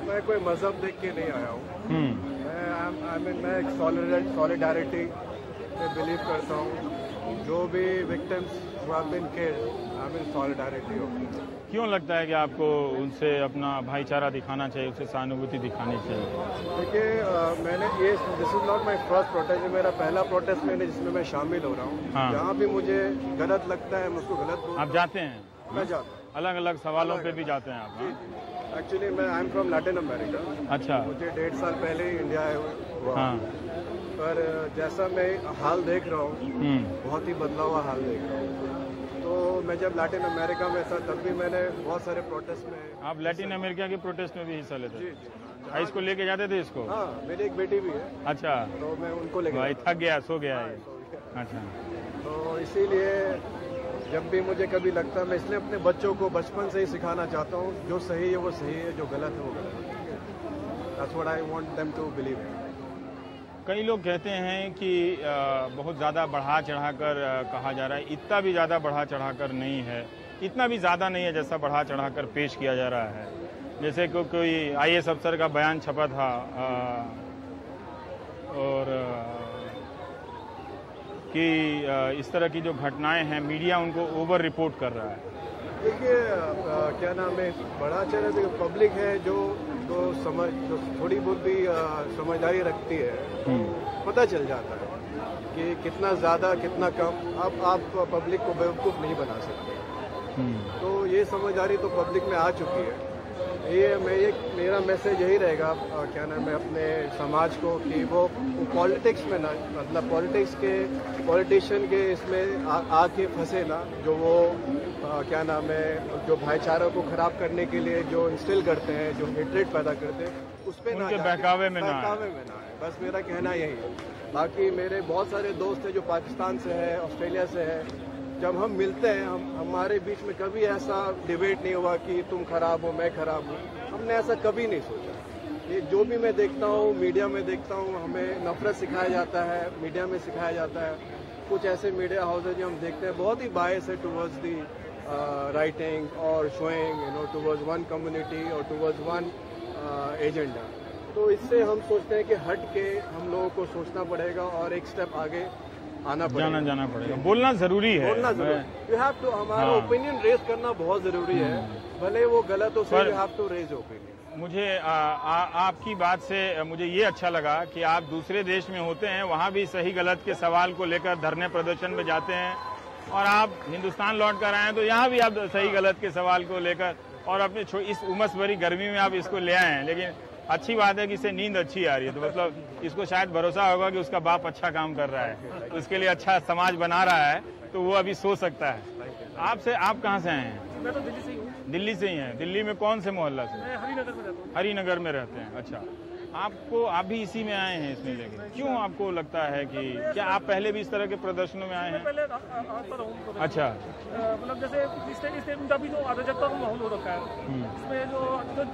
मैं कोई मजहब देख के नहीं आया हूँ। मैं एक सॉलिडारिटी में बिलीव करता हूँ। जो भी विक्टिम्स सॉलिडारिटी हो। क्यों लगता है कि आपको उनसे अपना भाईचारा दिखाना चाहिए, उससे सहानुभूति दिखानी चाहिए? देखिए, this is not my first protest, ये मेरा पहला प्रोटेस्ट जिसमें मैं शामिल हो रहा हूँ। हाँ। जहाँ भी मुझे गलत लगता है मैं उसको गलत बोलता हूँ। आप जाते हैं? मैं जाता हूँ। अलग अलग सवालों पे भी जाते हैं आप? एक्चुअली मैं I am from Latin America. अच्छा। मुझे 1.5 साल पहले ही इंडिया आए हुए। हाँ। पर जैसा मैं हाल देख रहा हूँ, बहुत ही बदला हुआ हाल देख रहा हूँ। तो मैं जब लैटिन अमेरिका में था तब भी मैंने बहुत सारे प्रोटेस्ट में। आप लैटिन अमेरिका के प्रोटेस्ट में भी हिस्सा लेते थे? जी। इसको लेके जाते थे इसको? हाँ, मेरी एक बेटी भी है। अच्छा। तो मैं उनको लेके भाई थक गया, सो गया है। अच्छा। तो इसीलिए जब भी मुझे कभी लगता है, मैं इसलिए अपने बच्चों को बचपन से ही सिखाना चाहता हूँ, जो सही है वो सही है, जो गलत है वो गलत है। That's what I want them to believe in. कई लोग कहते हैं कि बहुत ज़्यादा बढ़ा चढ़ाकर कहा जा रहा है। इतना भी ज़्यादा बढ़ा चढ़ाकर नहीं है, इतना भी ज़्यादा नहीं है जैसा बढ़ा चढ़ाकर पेश किया जा रहा है। जैसे कोई IAS अफसर का बयान छपा था और कि इस तरह की जो घटनाएं हैं मीडिया उनको ओवर रिपोर्ट कर रहा है। देखिए, क्या नाम है, बड़ा चैनल देखिए, पब्लिक है जो थोड़ी बहुत भी समझदारी रखती है, पता चल जाता है कि कितना ज़्यादा कितना कम। अब आप पब्लिक को बेवकूफ़ नहीं बना सकते। तो ये समझदारी तो पब्लिक में आ चुकी है। मेरा मैसेज यही रहेगा, क्या नाम है, अपने समाज को, कि वो पॉलिटिक्स में ना, मतलब पॉलिटिशियन के इसमें आके फंसे ना, जो वो क्या नाम है, जो भाईचारा को खराब करने के लिए जो इंस्टिल करते हैं, जो हेट्रेड पैदा करते हैं, उस पर ना, बहकावे में ना है। बस मेरा कहना यही है। बाकी मेरे बहुत सारे दोस्त हैं जो पाकिस्तान से है, ऑस्ट्रेलिया से है। जब हम मिलते हैं, हमारे बीच में कभी ऐसा डिबेट नहीं हुआ कि तुम खराब हो मैं खराब हूँ। हमने ऐसा कभी नहीं सोचा। ये जो भी मैं देखता हूँ, मीडिया में देखता हूँ, हमें नफरत सिखाया जाता है, मीडिया में सिखाया जाता है। कुछ ऐसे मीडिया हाउसेज जो हम देखते हैं बहुत ही बायस है टुवर्ड्स दी राइटिंग और शोइंग टुवर्ड्स वन कम्युनिटी और टुवर्ड्स वन एजेंडा। तो इससे हम सोचते हैं कि हट के हम लोगों को सोचना पड़ेगा और एक स्टेप आगे जाना पड़ेगा। बोलना जरूरी है। यू हैव टू, हमारा ओपिनियन रेज करना बहुत जरूरी है, भले वो गलत हो, so you have to raise opinion. मुझे आपकी बात से मुझे ये अच्छा लगा कि आप दूसरे देश में होते हैं, वहाँ भी सही गलत के सवाल को लेकर धरने प्रदर्शन में जाते हैं, और आप हिंदुस्तान लौट कर आए हैं तो यहाँ भी आप सही गलत के सवाल को लेकर और अपने इस उमस भरी गर्मी में आप इसको ले आए हैं। लेकिन अच्छी बात है कि इससे नींद अच्छी आ रही है, तो मतलब इसको शायद भरोसा होगा कि उसका बाप अच्छा काम कर रहा है, तो उसके लिए अच्छा समाज बना रहा है, तो वो अभी सो सकता है। आप कहाँ से आए हैं? मैं तो दिल्ली से ही हूँ। दिल्ली से ही हैं? दिल्ली में कौन से मोहल्ला से? मैं हरिनगर में रहता हूँ। हरिनगर में रहते हैं। अच्छा, आप भी इसी में आए हैं इसमें लेके? क्यों आपको लगता है कि क्या आप पहले भी इस तरह के प्रदर्शनों में आए हैं? पहले आता रहूँ। अच्छा। मतलब जैसे इस टाइम का भी जो अराजकता का माहौल हो रखा है, इसमें जो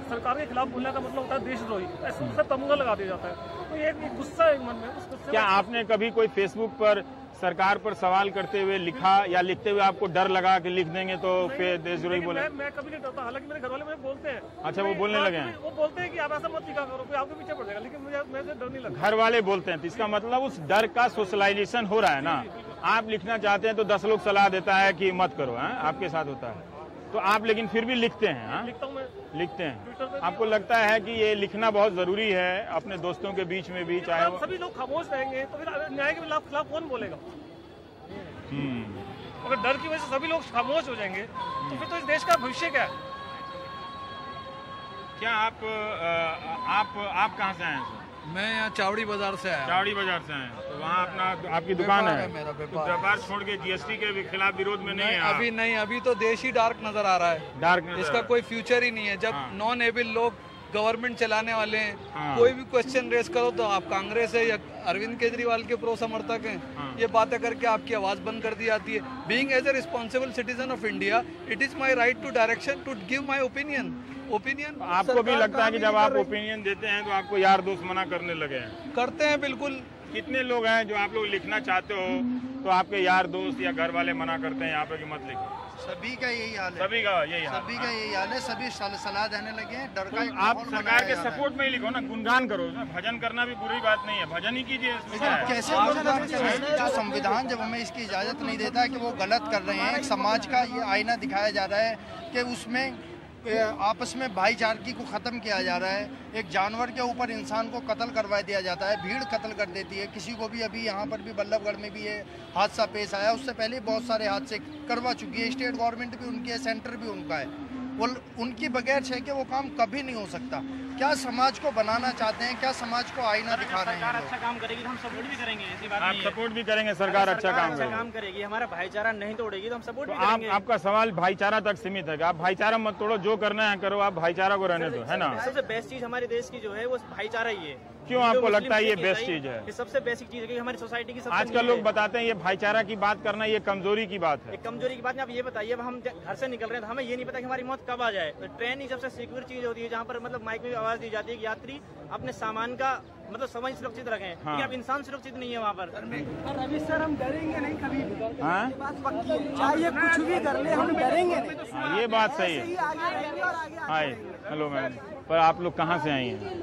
सरकार के खिलाफ बोलने का मतलब होता है देशद्रोही, ऐसे सब तमगा लगा दिया जाता है। तो ये एक गुस्सा है मन में, उस गुस्से। क्या आपने कभी कोई फेसबुक पर सरकार पर सवाल करते हुए लिखा, या लिखते हुए आपको डर लगा कि लिख देंगे तो फिर देशद्रोही बोले? मैं कभी नहीं डरता, हालांकि मेरे घर वाले मुझे बोलते हैं। अच्छा, वो बोलने लगे हैं? वो बोलते हैं कि आप ऐसा मत लिखा करो, कोई आपके पीछे पड़ जाएगा, लेकिन मुझे डर नहीं लगता। घर वाले बोलते हैं तो इसका मतलब उस डर का सोशलाइजेशन हो रहा है ना। आप लिखना चाहते हैं तो 10 लोग सलाह देता है कि मत करो, है आपके साथ होता है, तो आप लेकिन फिर भी लिखते हैं? लिखता हूँ मैं। लिखते हैं। आपको लगता है कि ये लिखना बहुत जरूरी है अपने दोस्तों के बीच में भी? चाहे सभी लोग खामोश रहेंगे तो फिर न्याय के खिलाफ कौन बोलेगा? अगर डर की वजह से सभी लोग खामोश हो जाएंगे तो फिर तो इस देश का भविष्य क्या है? क्या आप कहाँ से आए हैं? मैं यहाँ चावड़ी बाजार से आया। चावड़ी बाजार से आए, तो वहाँ आपकी दुकान है? मेरा व्यापार छोड़ के GST के खिलाफ विरोध में नहीं है? अभी नहीं, अभी तो देश ही डार्क नजर आ रहा है। डार्क इसका कोई फ्यूचर ही नहीं है। जब नॉन एबल लोग गवर्नमेंट चलाने वाले हैं, कोई भी क्वेश्चन रेस करो तो आप कांग्रेस है या अरविंद केजरीवाल के प्रो समर्थक हैं, ये बातें करके आपकी आवाज बंद कर दी जाती है। Being as a responsible citizen of India, it is my right to direction to give my opinion. आपको भी लगता है कि जब आप ओपिनियन देते हैं तो आपको यार दोस्त मना करने लगे हैं? करते हैं, बिल्कुल। कितने लोग हैं जो आप लोग लिखना चाहते हो तो आपके यार दोस्त या घर वाले मना करते हैं यहाँ पे कि मत लिखो? सभी का यही हाल है, सभी का यही हाल। सभी का यही हाल है, सभी सलाह देने लगे हैं, डर का एक आप माहौल सरकार बनाया के जा रहा है। सपोर्ट में ही लिखो ना, गुणगान करो ना, भजन करना भी बुरी बात नहीं है, भजन ही कीजिए। कैसे गुणगान करें? जो संविधान जब हमें इसकी इजाज़त नहीं देता है कि वो गलत कर रहे हैं, एक समाज का ये आईना दिखाया जा रहा है कि उसमें आपस में भाईचारगी को ख़त्म किया जा रहा है। एक जानवर के ऊपर इंसान को कत्ल करवा दिया जाता है, भीड़ कत्ल कर देती है किसी को भी। अभी यहाँ पर भी बल्लभगढ़ में भी ये हादसा पेश आया, उससे पहले बहुत सारे हादसे करवा चुकी है। स्टेट गवर्नमेंट भी उनकी है, सेंटर भी उनका है, वो उनकी बगैर है कि वो काम कभी नहीं हो सकता। क्या समाज को बनाना चाहते हैं, क्या समाज को आईना दिखा रहे हैं? सरकार अच्छा काम करेगी तो हम सपोर्ट भी करेंगे, ऐसी बात आप नहीं है। सपोर्ट भी करेंगे, सरकार अच्छा काम करेगी, हमारा भाईचारा नहीं तोड़ेगी तो हम सपोर्ट भी तो करेंगे। आपका सवाल भाईचारा तक सीमित है कि आप भाईचारा मत तोड़ो, जो करना है करो, आप भाईचारा को रहने दो, है ना? सबसे बेस्ट चीज हमारे देश की जो है वो भाईचारा ही है। क्यों आपको लगता है ये बेस्ट चीज है? ये सबसे बेसिक चीज है कि हमारी सोसाइटी की सबसे आजकल लोग बताते हैं ये भाईचारा की बात करना ये कमजोरी की बात है। एक कमजोरी की बात नहीं। आप ये बताइए, अब हम घर से निकल रहे हैं तो हमें ये नहीं पता कि हमारी मौत कब आ जाए। तो ट्रेन ही सबसे सिक्योर चीज होती है, जहाँ पर मतलब माइक में भी आवाज दी जाती है कि यात्री अपने सामान का मतलब सामान सुरक्षित रखें। हाँ। लेकिन अब इंसान सुरक्षित नहीं है वहाँ पर। रवि सर, हम डरेंगे नहीं कभी भी। हाँ? ये बात पक्की है, चाहे कुछ भी कर ले हम डरेंगे नहीं। हाँ, ये बात सही है। ऐसे ही आगे रहेंगे और आगे हाय, हेलो मैम, पर आप लोग कहाँ से आई हैं?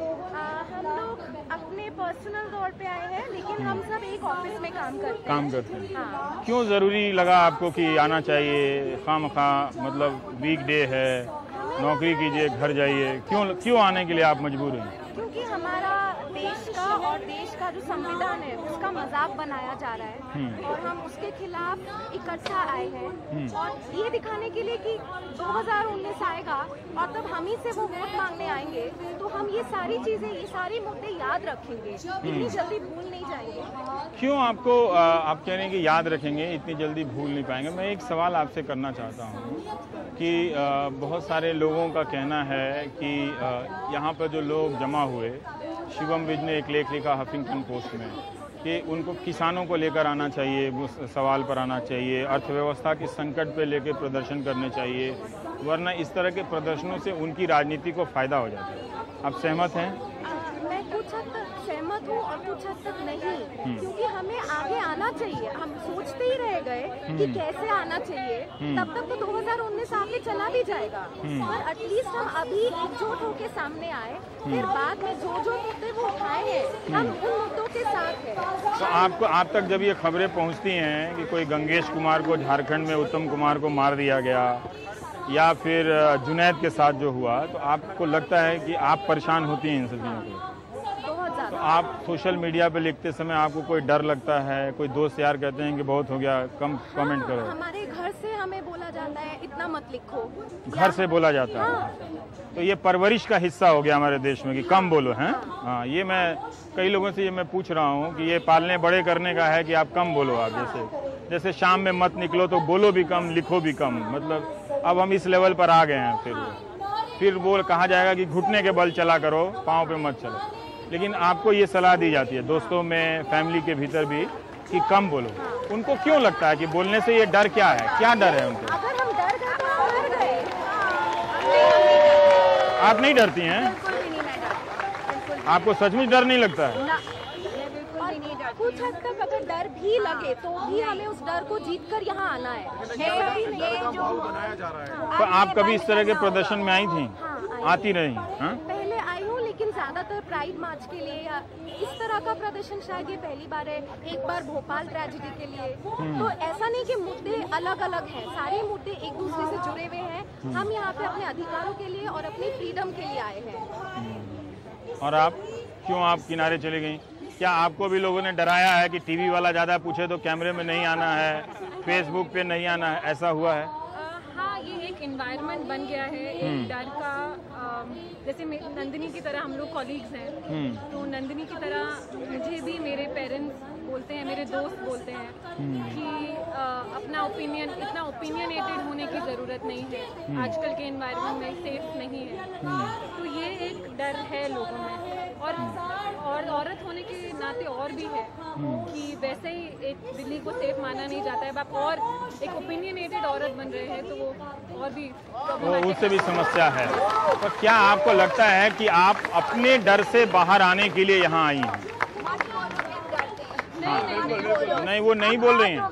हम लोग अपने पर्सनल तौर पे आए हैं, लेकिन हम सब एक ऑफिस में काम करते हैं। हाँ। क्यों जरूरी लगा आपको कि आना चाहिए? खामखा मतलब वीकडे है, नौकरी कीजिए, घर जाइए, क्यों आने के लिए आप मजबूर हैं? क्योंकि हमारा देश का और देश का जो संविधान है उसका मजाक बनाया जा रहा है और हम उसके खिलाफ इकट्ठा आए हैं और ये दिखाने के लिए कि 2019 आएगा और तब हम ही से वो वोट मांगने आएंगे, तो हम ये सारी चीजें, ये सारे मुद्दे याद रखेंगे, इतनी जल्दी भूल नहीं जाएंगे। क्यों आपको आप कह रहे हैं कि याद रखेंगे, इतनी जल्दी भूल नहीं पाएंगे? मैं एक सवाल आपसे करना चाहता हूँ कि बहुत सारे लोगों का कहना है कि यहाँ पर जो लोग जमा हुए, शिवम विज ने एक लेख लिखा हफिंगटन पोस्ट में कि उनको किसानों को लेकर आना चाहिए, उस सवाल पर आना चाहिए, अर्थव्यवस्था के संकट पे लेकर प्रदर्शन करने चाहिए, वरना इस तरह के प्रदर्शनों से उनकी राजनीति को फायदा हो जाता है। आप सहमत हैं? मैं कुछ हद तक सहमत हूँ और कुछ हद तक नहीं, क्योंकि हमें आगे आना चाहिए। हम सोचते ही रह गए कि कैसे आना चाहिए, तब तक तो 2019 आगे चला भी जाएगा, पर एटलीस्ट हम अभी एकजुट होके सामने आए, फिर बाद में जो जो मुद्दे वो उठाए हैं हम उन मुद्दों के साथ हैं। तो आपको आप तक जब ये खबरें पहुंचती हैं कि कोई गंगेश कुमार को झारखंड में उत्तम कुमार को मार दिया गया या फिर जुनैद के साथ जो हुआ, तो आपको लगता है कि आप परेशान होती हैं इन सब चीज़ों को? तो आप सोशल मीडिया पे लिखते समय आपको कोई डर लगता है? कोई दोस्त यार कहते हैं कि बहुत हो गया, कम कमेंट करो? हमारे घर से हमें बोला जाता है इतना मत लिखो, घर से बोला जाता है। तो ये परवरिश का हिस्सा हो गया हमारे देश में कि कम बोलो, हैं? हाँ, ये मैं कई लोगों से ये मैं पूछ रहा हूँ कि ये पालने बड़े करने का है कि आप कम बोलो। आप जैसे शाम में मत निकलो तो बोलो भी कम, लिखो भी कम, मतलब अब हम इस लेवल पर आ गए हैं। फिर वो कहा जाएगा कि घुटने के बल चला करो, पाँव पे मत चलो। लेकिन आपको ये सलाह दी जाती है दोस्तों में, फैमिली के भीतर भी, कि कम बोलो। उनको क्यों लगता है कि बोलने से ये डर क्या है? क्या डर है उनको? अगर हम डर गए तो डर गए। आप नहीं डरती हैं? बिल्कुल भी नहीं, मैं डरती। आपको सचमुच डर नहीं लगता है? ना, मैं बिल्कुल भी नहीं डरती। कुछ हद तक अगर डर भी लगे तो भी हमें उस डर को जीत कर यहाँ आना है। तो आप कभी इस तरह के प्रदर्शन में आई थी? आती रही? हाँ? पहले आई हूँ, लेकिन ज्यादातर प्राइड मार्च के लिए या इस तरह का प्रदर्शन शायद ये पहली बार है। एक बार भोपाल ट्रेजेडी के लिए। तो ऐसा नहीं कि मुद्दे अलग अलग हैं, सारे मुद्दे एक दूसरे से जुड़े हुए हैं। हम यहाँ पे अपने अधिकारों के लिए और अपनी फ्रीडम के लिए आए हैं। और आप क्यों आप किनारे चले गई? क्या आपको भी लोगों ने डराया है कि टीवी वाला ज्यादा पूछे तो कैमरे में नहीं आना है, फेसबुक पे नहीं आना है, ऐसा हुआ है? हाँ, ये एक एनवायरनमेंट बन गया है एक डर का। जैसे नंदिनी की तरह हम लोग कॉलीग्स हैं, तो नंदिनी की तरह मुझे भी मेरे पेरेंट्स बोलते हैं, मेरे दोस्त बोलते हैं कि अपना ओपिनियन, इतना ओपिनियनेटेड होने की ज़रूरत नहीं है, आजकल के एनवायरनमेंट में सेफ नहीं है। तो ये एक डर है लोगों में, और औरत होने के नाते और भी है कि वैसे ही एक दिल्ली को सेफ माना नहीं जाता है। आप और एक ओपिनियनेटेड औरत बन रहे हैं तो वो और भी उससे भी समस्या है। तो क्या आपको लगता है कि आप अपने डर से बाहर आने के लिए यहाँ आई हैं? नहीं, वो नहीं बोल रही हैं।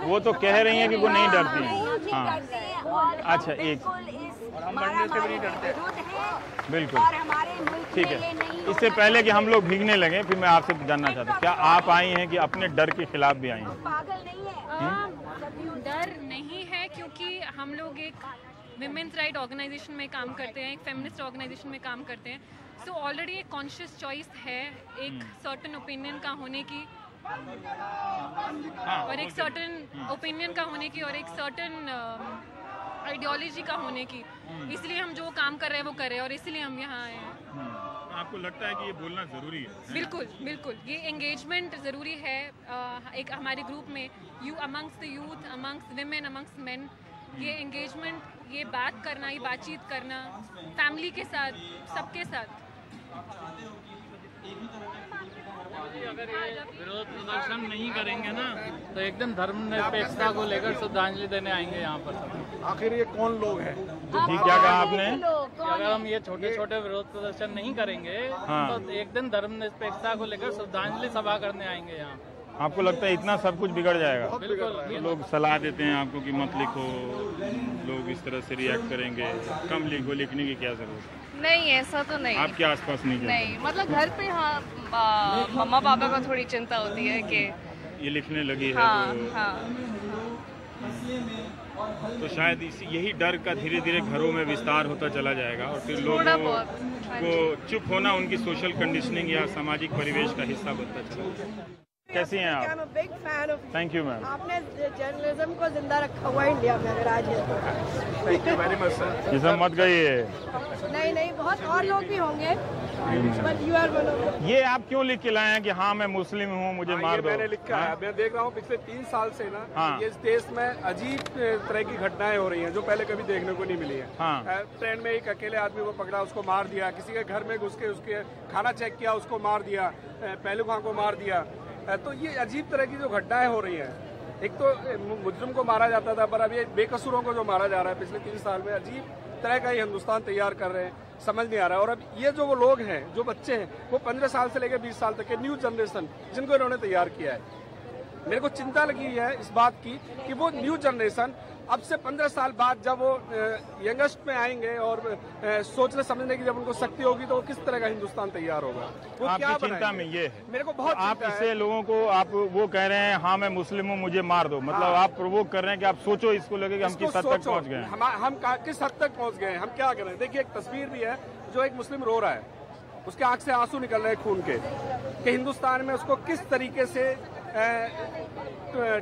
वो तो कह रही हैं कि वो नहीं डरती हैं। करते हैं और अच्छा, एक हमारा बिल्कुल और हमारे मुल्क ठीक में ये है। नहीं इससे पहले कि हम लोग भीगने लगे, फिर मैं आपसे जानना चाहता हूँ, क्या आप आई हैं कि अपने डर के खिलाफ भी आई हैं? पागल नहीं है। डर नहीं है, क्योंकि हम लोग एक विमेंस राइट ऑर्गेनाइजेशन में काम करते हैं, एक फेमिनिस्ट ऑर्गेनाइजेशन में काम करते हैं। सो ऑलरेडी एक कॉन्शियस चॉइस है एक सर्टन ओपिनियन का होने की, और एक सर्टन ओपिनियन का होने की, और एक सर्टन आइडियोलॉजी का होने की। इसलिए हम जो काम कर रहे हैं वो कर रहे हैं, और इसलिए हम यहाँ आए हैं। आपको लगता है कि ये बोलना जरूरी है? बिल्कुल बिल्कुल, ये एंगेजमेंट ज़रूरी है। एक हमारे ग्रुप में amongst the youth, amongst women, amongst main, ये एंगेजमेंट, ये बात करना, ये बातचीत करना फैमिली के साथ, सबके साथ। अगर ये विरोध प्रदर्शन नहीं करेंगे ना तो एक दिन धर्मनिरपेक्षता को लेकर श्रद्धांजलि देने आएंगे यहाँ पर। आखिर ये कौन लोग हैं? ठीक, क्या कहा आपने? अगर हम ये छोटे छोटे विरोध प्रदर्शन नहीं करेंगे तो एक दिन धर्मनिरपेक्षता को लेकर श्रद्धांजलि सभा करने आएंगे यहाँ। आपको लगता है इतना सब कुछ बिगड़ जाएगा? बिल्कुल। लोग सलाह देते हैं आपको कि मत लिखो, लोग इस तरह से रिएक्ट करेंगे, कम लिखो, लिखने की क्या जरूरत है? नहीं, ऐसा तो नहीं। आपके आसपास नहीं? मतलब घर पे हाँ मम्मा पापा को थोड़ी चिंता होती है कि ये लिखने लगी है। हाँ। तो शायद यही डर का धीरे धीरे घरों में विस्तार होता चला जाएगा, और फिर लोगों को चुप होना उनकी सोशल कंडीशनिंग या सामाजिक परिवेश का हिस्सा बनता चला जाएगा। कैसी हैं आप? Big fan of. Thank you ma'am. आपने जर्नलिज्म को जिंदा रखा हुआ है इंडिया में, अगर आज है तो। Thank you very much sir. ये सब मत गइए। नहीं, बहुत और लोग भी होंगे, but you are one of. ये आप क्यों लिख के लाए हैं कि हाँ मैं मुस्लिम हूँ, मुझे मार दो? मैंने लिखा है। मैं देख रहा हूँ पिछले 3 साल से ना ये इस देश में अजीब तरह की घटनाएं हो रही हैं जो पहले कभी देखने को नहीं मिली है। ट्रेन में एक अकेले आदमी को पकड़ा, उसको मार दिया, किसी के घर में घुस के उसके खाना चेक किया, उसको मार दिया, पहलू खां को मार दिया। तो ये अजीब तरह की जो घटनाएं हो रही हैं, एक तो मुजरिम को मारा जाता था, पर अब ये बेकसूरों को जो मारा जा रहा है पिछले 3 साल में, अजीब तरह का ये हिंदुस्तान तैयार कर रहे हैं, समझ नहीं आ रहा है। और अब ये जो वो लोग हैं, जो बच्चे हैं, वो 15 साल से लेकर 20 साल तक के न्यू जनरेशन जिनको इन्होंने तैयार किया है, मेरे को चिंता लगी है इस बात की कि वो न्यू जनरेशन अब से 15 साल बाद जब वो यंगस्ट में आएंगे और सोचने समझने की जब उनको शक्ति होगी तो किस तरह का हिंदुस्तान तैयार होगा, वो क्या चिंता में ये है? मेरे को बहुत आप इससे लोगों को आप वो कह रहे हैं हाँ मैं मुस्लिम हूँ मुझे मार दो, मतलब आप प्रोवोक कर रहे हैं कि आप सोचो इसको लेके कि हम किस हद तक पहुँच गए, हम किस हद तक पहुँच गए, हम क्या कर रहे हैं। देखिए एक तस्वीर भी है जो एक मुस्लिम रो रहा है, उसके आंख से आंसू निकल रहे हैं खून के, कि हिंदुस्तान में उसको किस तरीके से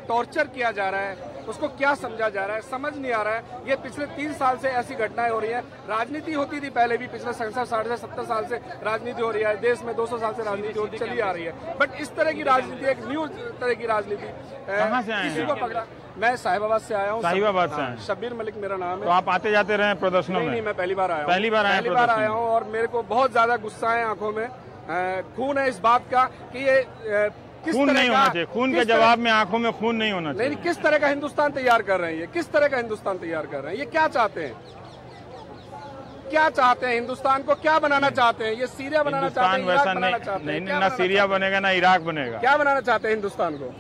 टॉर्चर किया जा रहा है, उसको क्या समझा जा रहा है, समझ नहीं आ रहा है। ये पिछले 3 साल से ऐसी घटनाएं हो रही हैं। राजनीति होती थी पहले भी, पिछले 60-70 साल से राजनीति हो रही है, देश में 200 साल से राजनीति होती चली आ रही है, बट इस तरह की राजनीति, एक न्यू तरह की राजनीति, कहां से आए किसी को पकड़ा। मैं साहिबाबाद से आया हूँ। साहिबाबाद से आए? शब्बीर मलिक मेरा नाम है। तो आप आते जाते रहे प्रदर्शनों में? नहीं, मैं पहली बार आया हूँ। पहली बार आया हूँ और मेरे को बहुत ज्यादा गुस्सा है, आंखों में खून है इस बात का कि ये खून नहीं होना चाहिए, खून के जवाब में आंखों में खून नहीं होना चाहिए। नहीं, किस तरह का हिंदुस्तान तैयार कर रहे हैं, ये किस तरह का हिंदुस्तान तैयार कर रहे हैं, ये क्या चाहते हैं, क्या चाहते हैं, हिंदुस्तान को क्या बनाना चाहते हैं? ये सीरिया बनाना चाहते हैं, वैसा नहीं, ना सीरिया बनेगा ना इराक बनेगा। क्या बनाना चाहते हैं हिंदुस्तान को?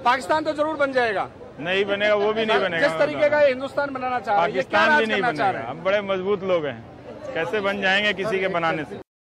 पाकिस्तान तो जरूर बन जाएगा, नहीं बनेगा, वो भी नहीं बनेगा। किस तरीके का हिंदुस्तान बनाना चाह रहे हैं? पाकिस्तान भी नहीं बनेगा। हम बड़े मजबूत लोग हैं, कैसे बन जाएंगे किसी के बनाने से?